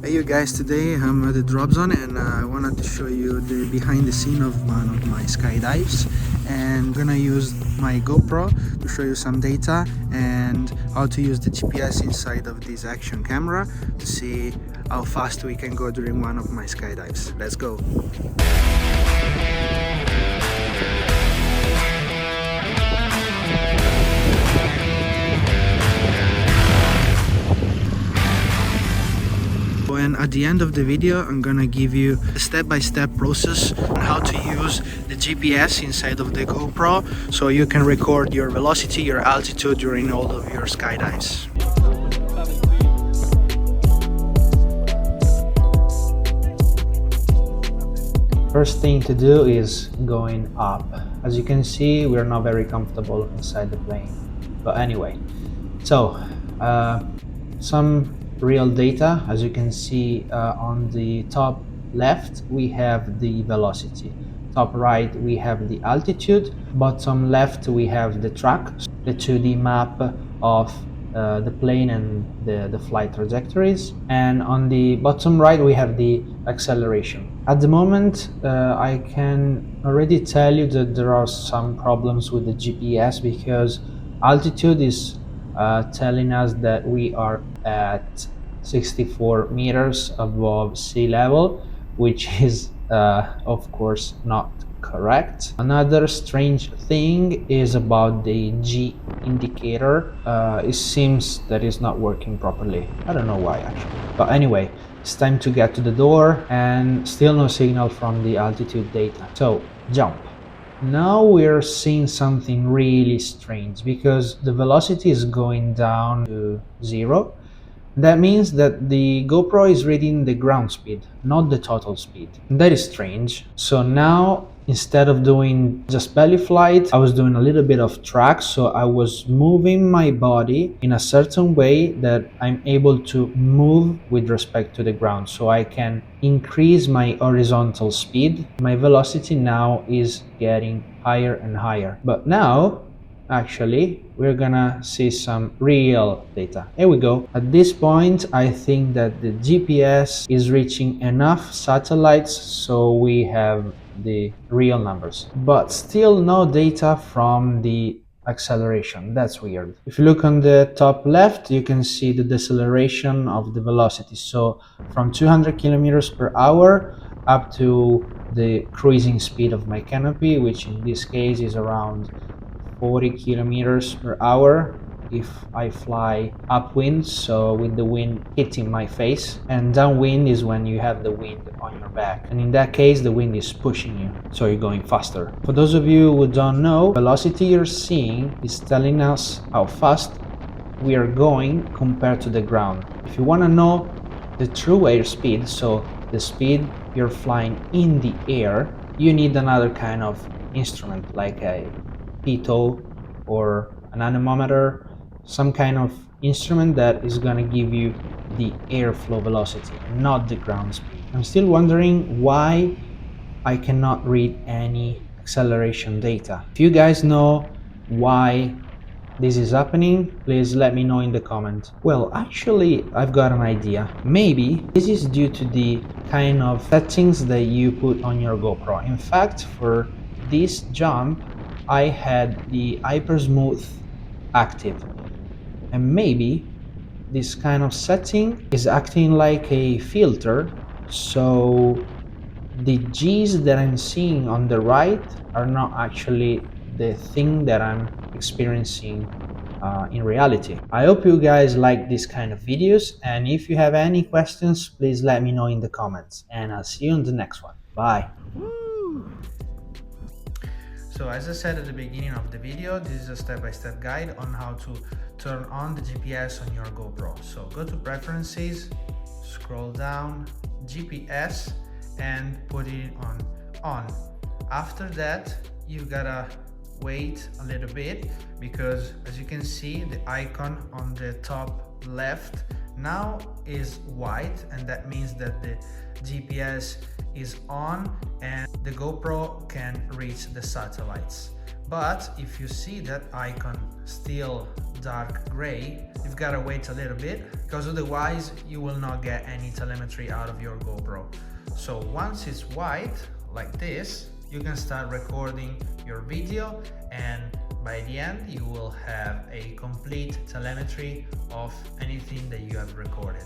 Hey you guys, today I'm at the drop zone and I wanted to show you the behind the scene of one of my skydives, and I'm gonna use my GoPro to show you some data and how to use the GPS inside of this action camera to see how fast we can go during one of my skydives. Let's go! And at the end of the video, I'm gonna give you a step-by-step process on how to use the GPS inside of the GoPro so you can record your velocity, your altitude during all of your skydives. First thing to do is going up. As you can see, we're not very comfortable inside the plane. But anyway, so some real data. As you can see, on the top left we have the velocity, top right we have the altitude, bottom left we have the track, the 2D map of the plane and the flight trajectories, and on the bottom right we have the acceleration. At the moment I can already tell you that there are some problems with the GPS because altitude is telling us that we are at 64 meters above sea level, which is of course not correct. Another strange thing is about the G indicator. It seems that it's not working properly. I don't know why actually, but anyway, it's time to get to the door and still no signal from the altitude data, so jump. Now we're seeing something really strange because the velocity is going down to 0. That means that the GoPro is reading the ground speed, not the total speed. That is strange. So now, instead of doing just belly flight, I was doing a little bit of track. So I was moving my body in a certain way that I'm able to move with respect to the ground. So I can increase my horizontal speed. My velocity now is getting higher and higher. But now, actually, we're gonna see some real data. Here we go. At this point, I think that the GPS is reaching enough satellites so we have the real numbers, but still no data from the acceleration. That's weird. If you look on the top left, you can see the deceleration of the velocity. So from 200 kilometers per hour up to the cruising speed of my canopy, which in this case is around 40 kilometers per hour if I fly upwind, so with the wind hitting my face, and downwind is when you have the wind on your back, and in that case the wind is pushing you, so you're going faster. For those of you who don't know, velocity you're seeing is telling us how fast we are going compared to the ground. If you want to know the true airspeed, so the speed you're flying in the air, you need another kind of instrument like a pitot or an anemometer, some kind of instrument that is going to give you the airflow velocity, not the ground speed. I'm still wondering why I cannot read any acceleration data. If you guys know why this is happening, please let me know in the comment. Well, actually, I've got an idea. Maybe this is due to the kind of settings that you put on your GoPro. In fact, for this jump, I had the hyper smooth active, and maybe this kind of setting is acting like a filter, so the G's that I'm seeing on the right are not actually the thing that I'm experiencing in reality. I hope you guys like this kind of videos, and if you have any questions, please let me know in the comments, and I'll see you on the next one. Bye. So as I said at the beginning of the video, this is a step-by-step guide on how to turn on the GPS on your GoPro. So go to preferences, scroll down, GPS, and put it on. After that, you gotta wait a little bit because as you can see, the icon on the top left now is white, and that means that the GPS is on and the GoPro can reach the satellites. But if you see that icon still dark gray, you've got to wait a little bit, because otherwise you will not get any telemetry out of your GoPro. So once it's white like this, you can start recording your video, and by the end you will have a complete telemetry of anything that you have recorded.